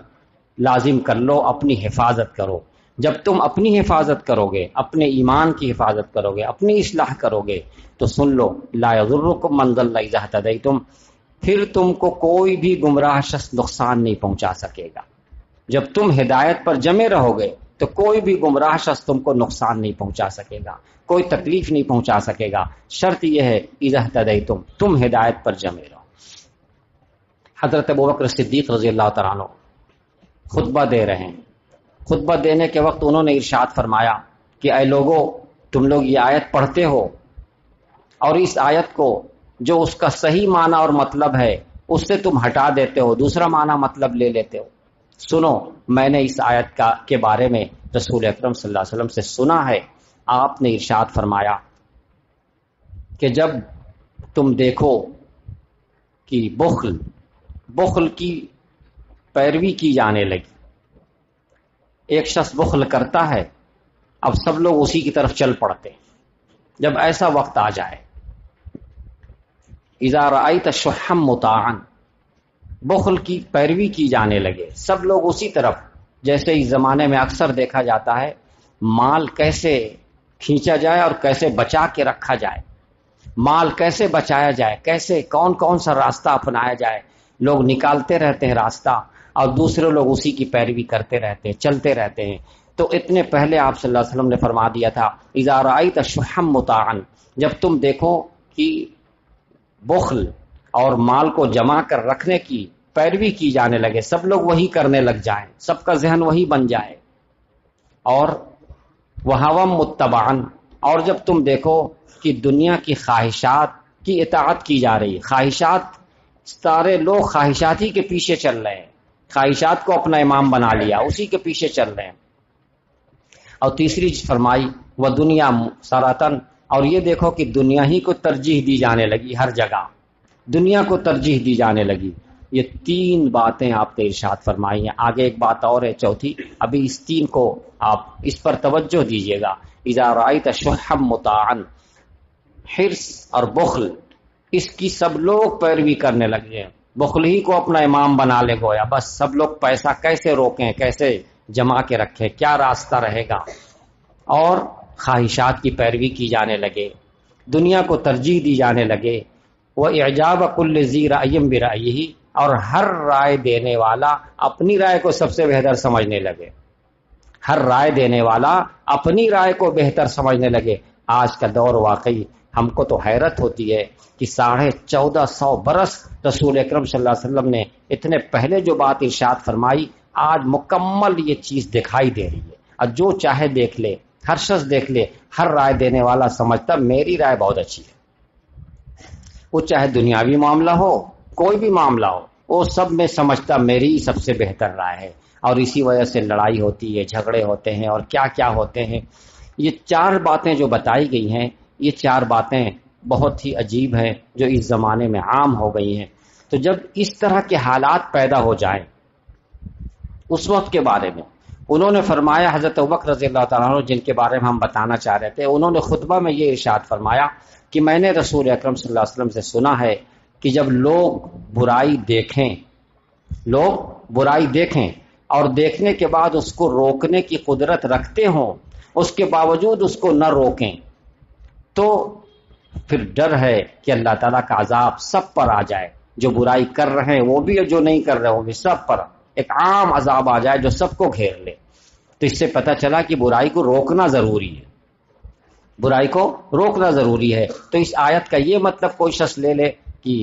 لازم کر لو، اپنی حفاظت کرو. جب تم اپنی حفاظت کرو گے، اپنے ایمان کی حفاظت کرو گے، اپنی اصلاح کرو گے، تو سن لو لا یضرکم من ضل اذا اهتدیتم، پھر تم کو کوئی بھی گمراہ شخص نقصان نہیں پہنچا سکے گا. جب تم ہدایت پر جمے رہو گے تو کوئی بھی گمراہ شخص تم کو نقصان نہیں پہنچا سکے گا، کوئی تکلیف نہیں پہنچا سکے گا. شرط یہ ہے اذا اهتدیتم، تم ہدایت پر جمے رہو. حضرت ابوبکر صدیق رضی اللہ تعالیٰ عنہ خطبہ دے رہے ہیں. خطبہ دینے کے وقت انہوں نے ارشاد فرمایا کہ اے لوگو تم لوگ یہ آیت پڑھتے ہو اور اس آیت کو جو اس کا صحیح معنی اور مطلب ہے اس سے تم ہٹا دیتے ہو، دوسرا معنی مطلب لے لیتے ہو. سنو، میں نے اس آیت کے بارے میں رسول اکرم صلی اللہ علیہ وسلم سے سنا ہے. آپ نے ارشاد فرمایا کہ جب تم دیکھو کہ بخل کی پیروی کی جانے لگی، ایک شخص بخل کرتا ہے، اب سب لوگ اسی کی طرف چل پڑتے. جب ایسا وقت آ جائے، اذا رأیت شحا مطاعا، بخل کی پیروی کی جانے لگے، سب لوگ اسی طرف. جیسے اس زمانے میں اکثر دیکھا جاتا ہے مال کیسے کھینچا جائے اور کیسے بچا کے رکھا جائے، مال کیسے بچایا جائے، کیسے کون سا راستہ اپنایا جائے، لوگ نکالتے رہتے ہیں راستہ اور دوسرے لوگ اسی کی پیروی کرتے رہتے ہیں، چلتے رہتے ہیں. تو اتنے پہلے آپ صلی اللہ علیہ وسلم نے فرما دیا تھا اذا رأیت شحا مطاعا، جب تم دیکھو کہ بخل اور مال کو جمع کر رکھنے کی پیروی کی جانے لگے، سب لوگ وہی کرنے لگ جائیں، سب کا ذہن وہی بن جائے، اور وہوم متبعن، اور جب تم دیکھو کہ دنیا کی خواہشات کی اطاعت کی جا رہی، خواہشات، سارے لوگ خواہشات ہی کے پیچھے چل رہے ہیں، خواہشات کو اپنا امام بنا لیا، اسی کے پیچھے چل رہے ہیں. اور تیسری چیز فرمائی وہ دنیا سراتن، اور یہ دیکھو کہ دنیا ہی کو ترجیح دی جانے لگی، ہر جگہ دنیا کو ترجیح دی جانے لگی. یہ تین باتیں آپ نے ارشاد فرمائی ہیں. آگے ایک بات اور ہے چوتھی، ابھی اس تین کو آپ اس پر توجہ دیجیے گا. اذا رأیت شحا مطاعا، حرص اور بخل، اس کی سب لوگ پیروی کرنے لگے ہیں، بخل ہی کو اپنا امام بنا لے گویا، بس سب لوگ پیسہ کیسے روکیں، کیسے جمع کے رکھیں، کیا راستہ رہے گا، اور خواہشات کی پیروی کی جانے لگے، دنیا کو ترجیح دی جانے لگے. وہ اعجاب کل ذی رأی برأیہ، اور ہر رائے دینے والا اپنی رائے کو سب سے بہتر سمجھنے لگے، ہر رائے دینے والا اپنی رائے کو بہتر سمجھنے لگے. آج کا دور واقعی ہم کو تو حیرت ہوتی ہے کہ 1450 برس رسول اکرم صلی اللہ علیہ وسلم نے اتنے پہلے جو بات ارشاد فرمائی، آج مکمل یہ چیز دکھائی دے رہی ہے. اور جو چاہے دیکھ لے، ہر شخص دیکھ لے، ہر رائے دینے والا سمجھتا میری رائے بہت اچھی ہے، وہ چاہے دنیاوی معاملہ ہو کوئی بھی معاملہ ہو، وہ سب میں سمجھتا میری سب سے بہتر رائے ہے، اور اسی وجہ سے لڑائی ہوتی ہے، جھگڑے ہوتے ہیں اور کیا کیا ہوتے ہیں۔ یہ 4 باتیں جو بتائی گئی ہیں، یہ 4 باتیں بہت ہی عجیب ہیں جو اس زمانے میں عام ہو گئی ہیں۔ تو جب اس طرح کے حالات پیدا ہو جائیں اس وقت کے بارے میں انہوں نے فرمایا، حضرت ابوبکر رضی اللہ تعالیٰ عنہ جن کے بارے میں ہم بتانا چاہ رہے تھے، انہوں نے خطبہ میں یہ ارشاد فرمایا کہ میں نے رسول اکرم صلی اللہ علیہ وسلم سے سنا ہے کہ جب لوگ برائی دیکھیں اور دیکھنے کے بعد اس کو روکنے کی قدرت رکھتے ہوں، اس کے باوجود اس کو نہ روکیں، تو پھر ڈر ہے کہ اللہ تعالیٰ کا عذاب سب پر آ جائے، جو برائی کر رہے ہیں وہ بھی اور جو نہیں کر رہے وہ بھی، سب پر ایک عام عذاب آ جائے جو سب کو گھیر لے۔ تو اس سے پتہ چلا کہ برائی کو روکنا ضروری ہے، برائی کو روکنا ضروری ہے۔ تو اس آیت کا یہ مطلب کوئی شخص لے لے کہ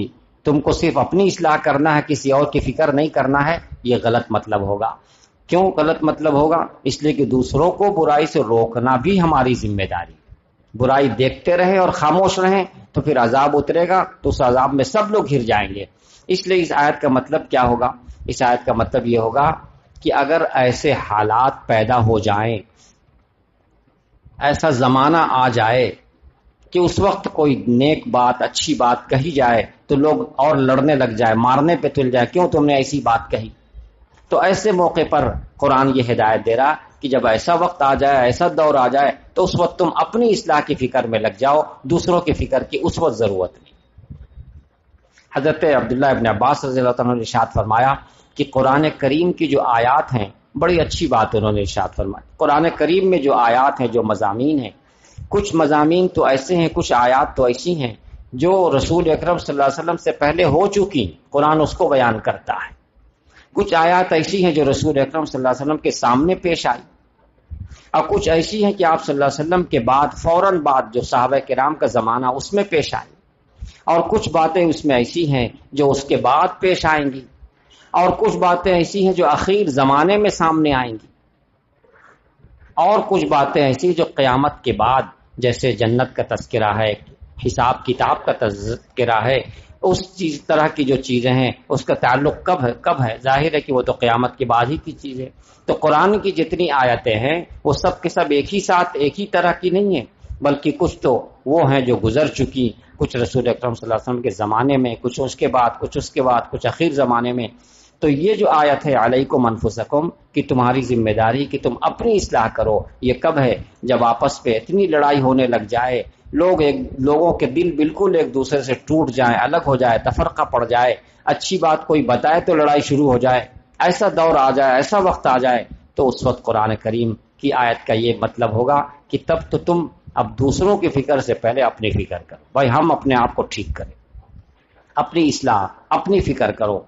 تم کو صرف اپنی اصلاح کرنا ہے، کسی اور کی فکر نہیں کرنا ہے، یہ غلط مطلب ہوگا۔ کیوں غلط مطلب ہوگا؟ اس لیے کہ دوسروں کو برائی سے روکنا بھی ہماری ذمہ داری۔ برائی دیکھتے رہیں اور خاموش رہیں تو پھر عذاب اترے گا، تو اس عذاب میں سب لوگ گھر جائیں گے۔ اس لیے اس آیت کا مطلب کیا ہوگا؟ اس آیت کا مطلب یہ ہوگا کہ اگر ایسے حالات پیدا ہو جائیں، ایسا زمانہ آ جائے کہ اس وقت کوئی نیک بات، اچھی بات کہی جائے تو لوگ اور لڑنے لگ جائے، مارنے پہ تل جائے، کیوں تم نے ایسی بات کہی؟ تو ایسے موقع پر قرآن یہ ہدایت دے رہا کہ جب ایسا وقت آ جائے، ایسا دور آ جائے تو اس وقت تم اپنی اصلاح کی فکر میں لگ جاؤ، دوسروں کی فکر کی اس وقت ضرورت نہیں۔ حضرت عبداللہ ابن عباس رضی اللہ عنہ نے ارشاد فرمایا کہ قرآن کریم کی جو آیات ہیں، بڑی اچھی بات انہوں نے ارشاد فرمائی، قرآن کریم میں جو آیات ہیں، جو مضامین ہیں، کچھ مضامین تو ایسے ہیں، کچھ آیات تو ایسی ہیں جو رسول اکرم صلی اللہ علیہ وسلم سے پہلے ہو چکی، قرآن اس کو بیان کرتا ہے۔ کچھ آیات ایسی ہیں جو رسول اکرم صلی اللہ علیہ وسلم کے سامنے پیش آئی، اور کچھ ایسی ہیں کہ آپ صلی اللہ علیہ وسلم کے بعد فوراً بعد جو صحابہ کرام کا زمانہ اس میں پیش آئی، اور کچھ باتیں اس میں ایسی ہیں جو اس کے بعد پیش آئیں گی، اور کچھ باتیں ایسی ہیں جو اخیر زمانے میں سامنے آئیں گی، اور کچھ باتیں ایسی جو قیامت کے بعد، جیسے جنت کا تذکرہ ہے، حساب کتاب کا تذکرہ ہے، اس چیز طرح کی جو چیزیں ہیں اس کا تعلق کب ہے؟ ظاہر ہے کہ وہ تو قیامت کے بعد ہی کی چیز ہے۔ تو قرآن کی جتنی آیتیں ہیں وہ سب کے سب ایک ہی ساتھ ایک ہی طرح کی نہیں ہیں، بلکہ کچھ تو وہ ہیں جو گزر چکی، کچھ رسول اکرم صلی اللہ علیہ وسلم کے زمانے میں، کچھ اس کے بعد، کچھ اس کے بعد، کچھ اخیر زمانے میں۔ تو یہ جو آیت ہے علیکم انفسکم، کہ تمہاری ذمہ داری کہ تم اپنی اصلاح کرو، یہ کب ہے؟ جب آپس پہ اتنی لڑائی ہونے لگ جائے، لوگوں کے دل بالکل ایک دوسرے سے ٹوٹ جائیں، الگ ہو جائے، تفرقہ پڑ جائے، اچھی بات کوئی بتائے تو لڑائی شروع ہو جائے، ایسا دور آ جائے، ایسا وقت آ جائے، تو اس وقت قرآن کریم کی آیت کا یہ مطلب ہوگا کہ تب تو تم اب دوسروں کی فکر سے پہلے اپنی فکر کرو۔ بھائی ہم اپنے آپ کو ٹھیک کریں، اپنی اصلاح، اپنی فکر کرو۔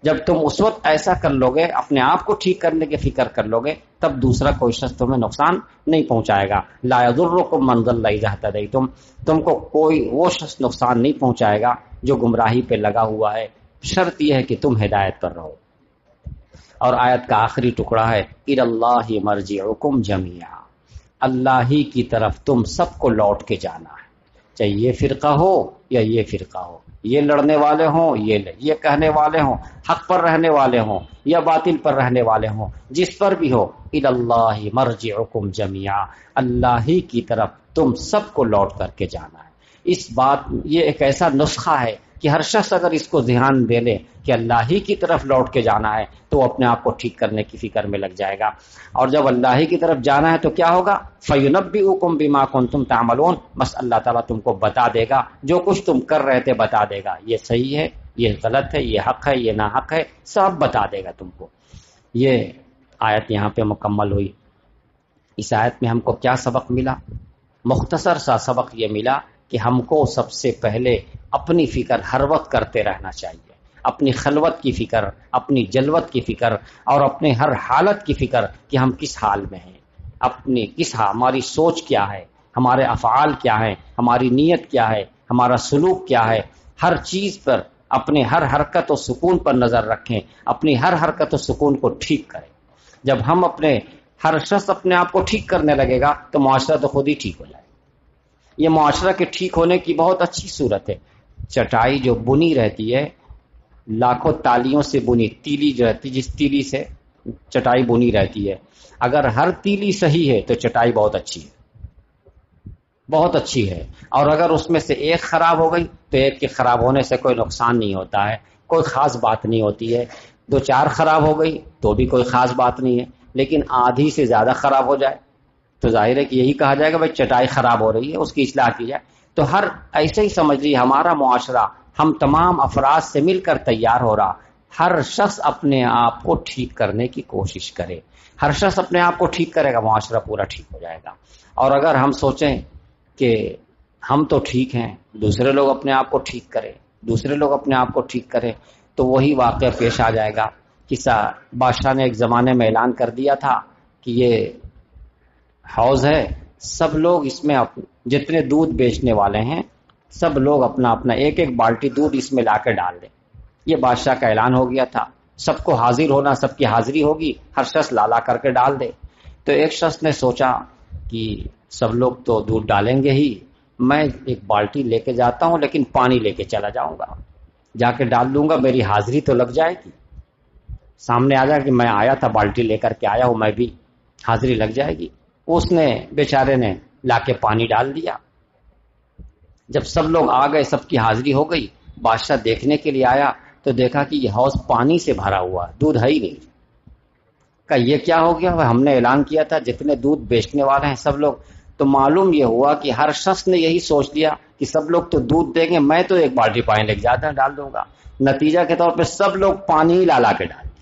جب تم اس وقت ایسا کر لو گے، اپنے آپ کو ٹھیک کرنے کی فکر کر لو گے، تب دوسرا کوئی شخص تمہیں نقصان نہیں پہنچائے گا۔ لا یضرکم من ضل اذا اهتدیتم، تم کو کوئی وہ شخص نقصان نہیں پہنچائے گا جو گمراہی پہ لگا ہوا ہے، شرط یہ ہے کہ تم ہدایت پر رہو۔ اور آیت کا آخری ٹکڑا ہے الی اللہ مرجعکم جمیعا، اللہ ہی کی طرف تم سب کو لوٹ کے جانا ہے، چاہے یہ فرقہ ہو یا یہ فرقہ ہو، یہ لڑنے والے ہوں، یہ کہنے والے ہوں، حق پر رہنے والے ہوں یا باطل پر رہنے والے ہوں، جس پر بھی ہو، الی اللہ مرجعکم جمیعا، اللہ ہی کی طرف تم سب کو لوٹ کر کے جانا ہے۔ اس بات، یہ ایک ایسا نسخہ ہے کہ ہر شخص اگر اس کو ذہن دے لے کہ اللہ ہی کی طرف لوٹ کے جانا ہے تو وہ اپنے آپ کو ٹھیک کرنے کی فکر میں لگ جائے گا۔ اور جب اللہ ہی کی طرف جانا ہے تو کیا ہوگا؟ فَيُنَبِّئُكُم بِمَا كُنتُمْ تَعْمَلُونَ، بس اللہ تعالیٰ تم کو بتا دے گا، جو کچھ تم کر رہے تھے بتا دے گا، یہ صحیح ہے، یہ غلط ہے، یہ حق ہے، یہ ناحق ہے، سب بتا دے گا تم کو۔ یہ آیت یہاں پہ مکمل ہوئی۔ اس آیت میں ہم کو کیا سبق ملا؟ مختصر سا سبق یہ ملا کہ ہم کو سب سے پہلے اپنی فکر ہر وقت کرتے رہنا چاہیے، اپنی خلوت کی فکر، اپنی جلوت کی فکر، اور اپنے ہر حالت کی فکر کہ ہم کس حال میں ہیں، اپنی ہماری سوچ کیا ہے، ہمارے افعال کیا ہیں، ہماری نیت کیا ہے، ہمارا سلوک کیا ہے، ہر چیز پر اپنے ہر حرکت و سکون پر نظر رکھیں، اپنی ہر حرکت و سکون کو ٹھیک کریں۔ جب ہم اپنے ہر شخص اپنے آپ کو ٹھیک کرنے لگے گا تو معاشرہ تو خود ہی ٹھیک ہو جائے گا۔ یہ معاشرہ کے ٹھیک ہونے کی بہت اچھی صورت ہے۔ چٹائی جو بنی رہتی ہے لاکھوں تالیوں سے بنی، تیلی جو رہتی جس تیلی سے چٹائی بنی رہتی ہے، اگر ہر تیلی صحیح ہے تو چٹائی بہت اچھی ہے، بہت اچھی ہے۔ اور اگر اس میں سے ایک خراب ہو گئی تو ایک کے خراب ہونے سے کوئی نقصان نہیں ہوتا ہے، کوئی خاص بات نہیں ہوتی ہے۔ دو چار خراب ہو گئی تو بھی کوئی خاص بات نہیں ہے، لیکن آدھی سے زیادہ خراب ہو جائے تو ظاہر ہے کہ یہی کہا جائے گا بھائی چٹائی خراب ہو رہی ہے، اس کی اصلاح کی جائے۔ تو ہر ایسے ہی سمجھ لیجیے ہمارا معاشرہ ہم تمام افراد سے مل کر تیار ہو رہا، ہر شخص اپنے آپ کو ٹھیک کرنے کی کوشش کرے، ہر شخص اپنے آپ کو ٹھیک کرے گا، معاشرہ پورا ٹھیک ہو جائے گا۔ اور اگر ہم سوچیں کہ ہم تو ٹھیک ہیں، دوسرے لوگ اپنے آپ کو ٹھیک کرے، دوسرے لوگ اپنے آپ کو ٹھیک کرے، تو وہی واقعہ پیش آ جائے گا۔ کسا بادشاہ نے ایک زمانے میں اعلان کر دیا تھا کہ یہ حوض ہے، سب لوگ اس میں جتنے دودھ بیچنے والے ہیں سب لوگ اپنا اپنا ایک ایک بالٹی دودھ اس میں لا کے ڈال دیں۔ یہ بادشاہ کا اعلان ہو گیا تھا، سب کو حاضر ہونا، سب کی حاضری ہوگی، ہر شخص لالا کر کے ڈال دے۔ تو ایک شخص نے سوچا کہ سب لوگ تو دودھ ڈالیں گے ہی، میں ایک بالٹی لے کے جاتا ہوں لیکن پانی لے کے چلا جاؤں گا، جا کے ڈال دوں گا، میری حاضری تو لگ جائے گی، سامنے آ جائے کہ میں آیا تھا بالٹی لے کر کے آیا ہوں، میں بھی حاضری لگ جائے گی۔ اس نے بیچارے نے لا کے پانی ڈال دیا۔ جب سب لوگ آ گئے، سب کی حاضری ہو گئی، بادشاہ دیکھنے کے لیے آیا تو دیکھا کہ یہ حوض پانی سے بھرا ہوا، دودھ ہے ہی نہیں۔ کہ یہ کیا ہو گیا؟ ہم نے اعلان کیا تھا جتنے دودھ بیچنے والے ہیں سب لوگ، تو معلوم یہ ہوا کہ ہر شخص نے یہی سوچ لیا کہ سب لوگ تو دودھ دیں گے، میں تو ایک بالٹی پانی لے کے جاتا ڈال دوں گا، نتیجہ کے طور پہ سب لوگ پانی ہی لا کے ڈال دیں۔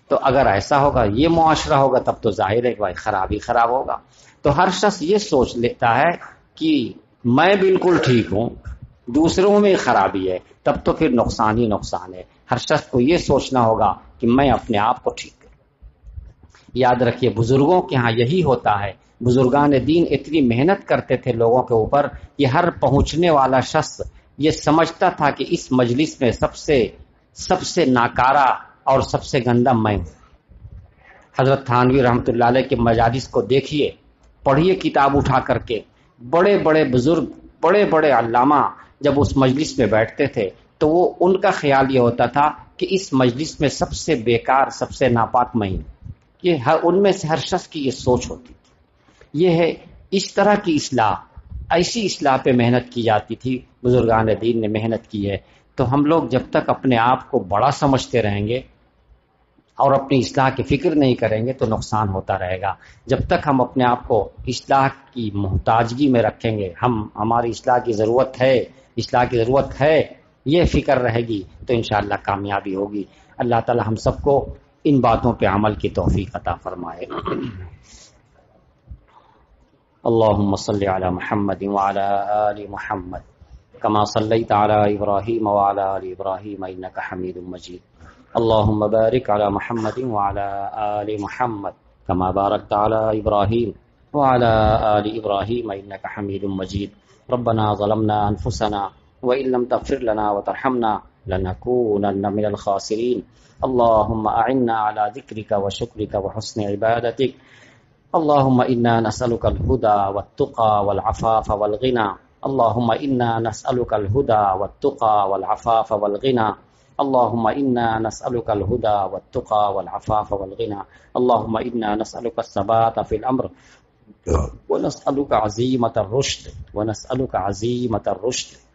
تو اگر ایسا ہوگا، یہ معاشرہ ہوگا، تب تو ظاہر ہے کہ بھائی خراب ہی خراب ہوگا۔ تو ہر شخص یہ سوچ لیتا ہے کہ میں بالکل ٹھیک ہوں، دوسروں میں خرابی ہے، تب تو پھر نقصان ہی نقصان ہے۔ ہر شخص کو یہ سوچنا ہوگا کہ میں اپنے آپ کو ٹھیک کروں۔ یاد رکھیے بزرگوں کے ہاں یہی ہوتا ہے، بزرگان دین اتنی محنت کرتے تھے لوگوں کے اوپر کہ ہر پہنچنے والا شخص یہ سمجھتا تھا کہ اس مجلس میں سب سے ناکارہ اور سب سے گندا میں ہوں۔ حضرت تھانوی رحمۃ اللہ علیہ کے مجالس کو دیکھیے، پڑھیے کتاب اٹھا کر کے، بڑے بڑے بزرگ، بڑے بڑے علامہ جب اس مجلس میں بیٹھتے تھے تو وہ ان کا خیال یہ ہوتا تھا کہ اس مجلس میں سب سے بیکار، سب سے ناپاک میں ہوں۔ یہ ان میں سے ہر شخص کی یہ سوچ ہوتی تھی۔ یہ ہے اس طرح کی اصلاح، ایسی اصلاح پہ محنت کی جاتی تھی، بزرگان دین نے محنت کی ہے۔ تو ہم لوگ جب تک اپنے آپ کو بڑا سمجھتے رہیں گے اور اپنی اصلاح کی فکر نہیں کریں گے تو نقصان ہوتا رہے گا۔ جب تک ہم اپنے آپ کو اصلاح کی محتاجگی میں رکھیں گے، ہماری اصلاح کی ضرورت ہے، اصلاح کی ضرورت ہے، یہ فکر رہے گی تو انشاءاللہ کامیابی ہوگی۔ اللہ تعالی ہم سب کو ان باتوں پہ عمل کی توفیق عطا فرمائے۔ اللهم صل على محمد وعلى آل محمد كما صليت على إبراهيم وعلى آل إبراهيم إنك حميد مجيد. اللهم بارك على محمد وعلى آل محمد كما باركت على إبراهيم وعلى آل إبراهيم إنك حميد مجيد. ربنا ظلمنا أنفسنا وإن لم تغفر لنا وترحمنا لنكونن من الخاسرين. اللهم أعنا على ذكرك وشكرك وحسن عبادتك. اللهم إنا نسألك الهدى والتقى والعفاف والغنى. اللهم إنا نسألك الهدى والتقى والعفاف والغنى. اللهم إنا نسألك الهدى والتقى والعفاف والغنى. اللهم إنا نسألك الثبات في الأمر ونسألك عزيمة الرشد ونسألك عزيمة الرشد.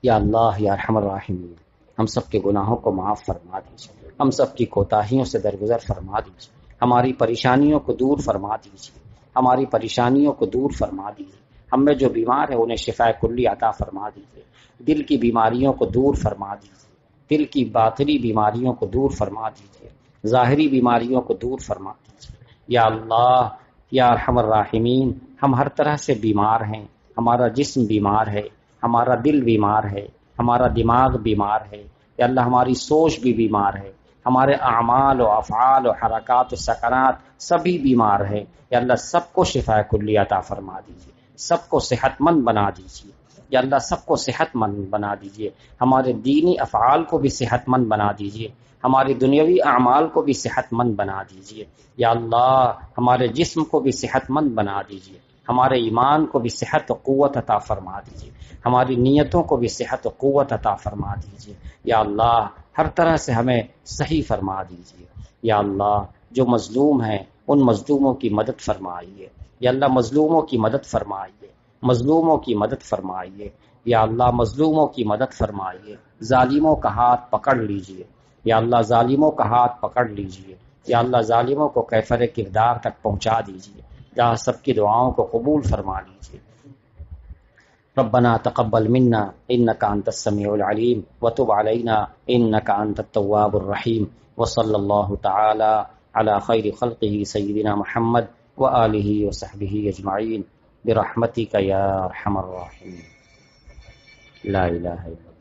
یا اللہ یا ارحم الراحمین، ہم سب کے گناہوں کو معاف فرما دیجیے، ہم سب کی کوتاہیوں سے درگزر فرما دیجیے، ہماری پریشانیوں کو دور فرما دیجیے، ہماری پریشانیوں کو دور فرما دیجیے، ہم میں جو بیمار ہے انہیں شفاء کلی عطا فرما دیجیے، دل کی بیماریوں کو دور فرما دیجیے، دل کی باطنی بیماریوں کو دور فرما دیجیے، ظاہری بیماریوں کو دور فرما دیجیے۔ یا اللہ یا ارحم الراحمین، ہم ہر طرح سے بیمار ہیں، ہمارا جسم بیمار ہے، ہمارا دل بیمار ہے، ہمارا دماغ بیمار ہے، یا اللہ ہماری سوچ بھی بیمار ہے، ہمارے اعمال و افعال و حرکات و سکنات سبھی بیمار ہے۔ یا اللہ سب کو شفاء کلی عطا فرما دیجیے، سب کو صحت مند بنا دیجیے۔ یا اللہ سب کو صحت مند بنا دیجئے، ہمارے دینی افعال کو بھی صحت مند بنا دیجئے، ہماری دنیاوی اعمال کو بھی صحت مند بنا دیجئے، یا اللہ ہمارے جسم کو بھی صحت مند بنا دیجئے، ہمارے ایمان کو بھی صحت و قوت عطا فرما دیجئے، ہماری نیتوں کو بھی صحت و قوت عطا فرما دیجئے، یا اللہ ہر طرح سے ہمیں صحیح فرما دیجئے، یا اللہ جو مظلوم ہیں ان مظلوموں کی مدد فرمائیے، یا اللہ مظلوموں کی مدد فرمائیے، مظلوموں کی مدد فرمائیے، یا اللہ مظلوموں کی مدد فرمائیے، ظالموں کا ہاتھ پکڑ لیجئے، یا اللہ ظالموں کا ہاتھ پکڑ لیجئے، یا اللہ ظالموں کو کیفر کردار تک پہنچا دیجئے، یا سب کی دعاؤں کو قبول فرما لیجئے۔ ربنا تقبل منا انك انت السميع العليم وتب علينا انك انت التواب الرحيم وصلى الله تعالى على خير خلقه سيدنا محمد وآله وصحبه اجمعين برحمتك يا ارحم الراحمين لا اله الا